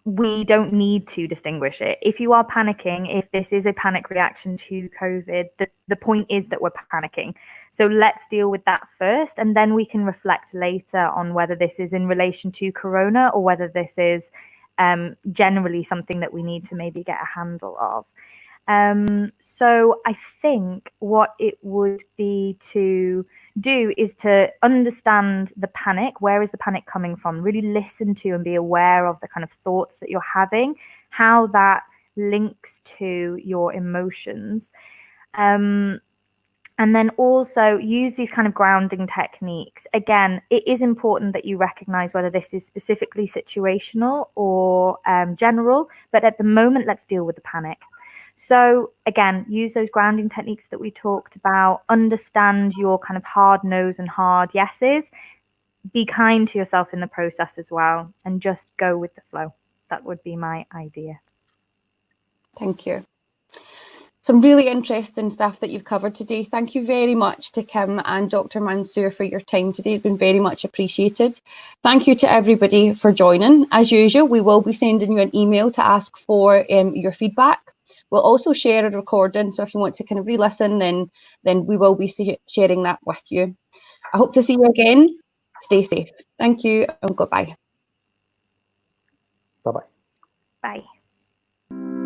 we don't need to distinguish it. If you are panicking, if this is a panic reaction to COVID, the point is that we're panicking. So let's deal with that first, and then we can reflect later on whether this is in relation to corona or whether this is generally something that we need to maybe get a handle of. So I think what it would be to do is to understand the panic. Where is the panic coming from? Really listen to and be aware of the kind of thoughts that you're having, how that links to your emotions. And then also use these kind of grounding techniques. Again, it is important that you recognize whether this is specifically situational or general, but at the moment, let's deal with the panic. So again, use those grounding techniques that we talked about, understand your kind of hard no's and hard yeses, be kind to yourself in the process as well, and just go with the flow. That would be my idea. Thank you. Some really interesting stuff that you've covered today. Thank you very much to Kim and Dr. Mansour for your time today. It's been very much appreciated. Thank you to everybody for joining. As usual, we will be sending you an email to ask for your feedback. We'll also share a recording, so if you want to kind of re-listen, then we will be sharing that with you. I hope to see you again. Stay safe. Thank you and goodbye. Bye-bye. Bye.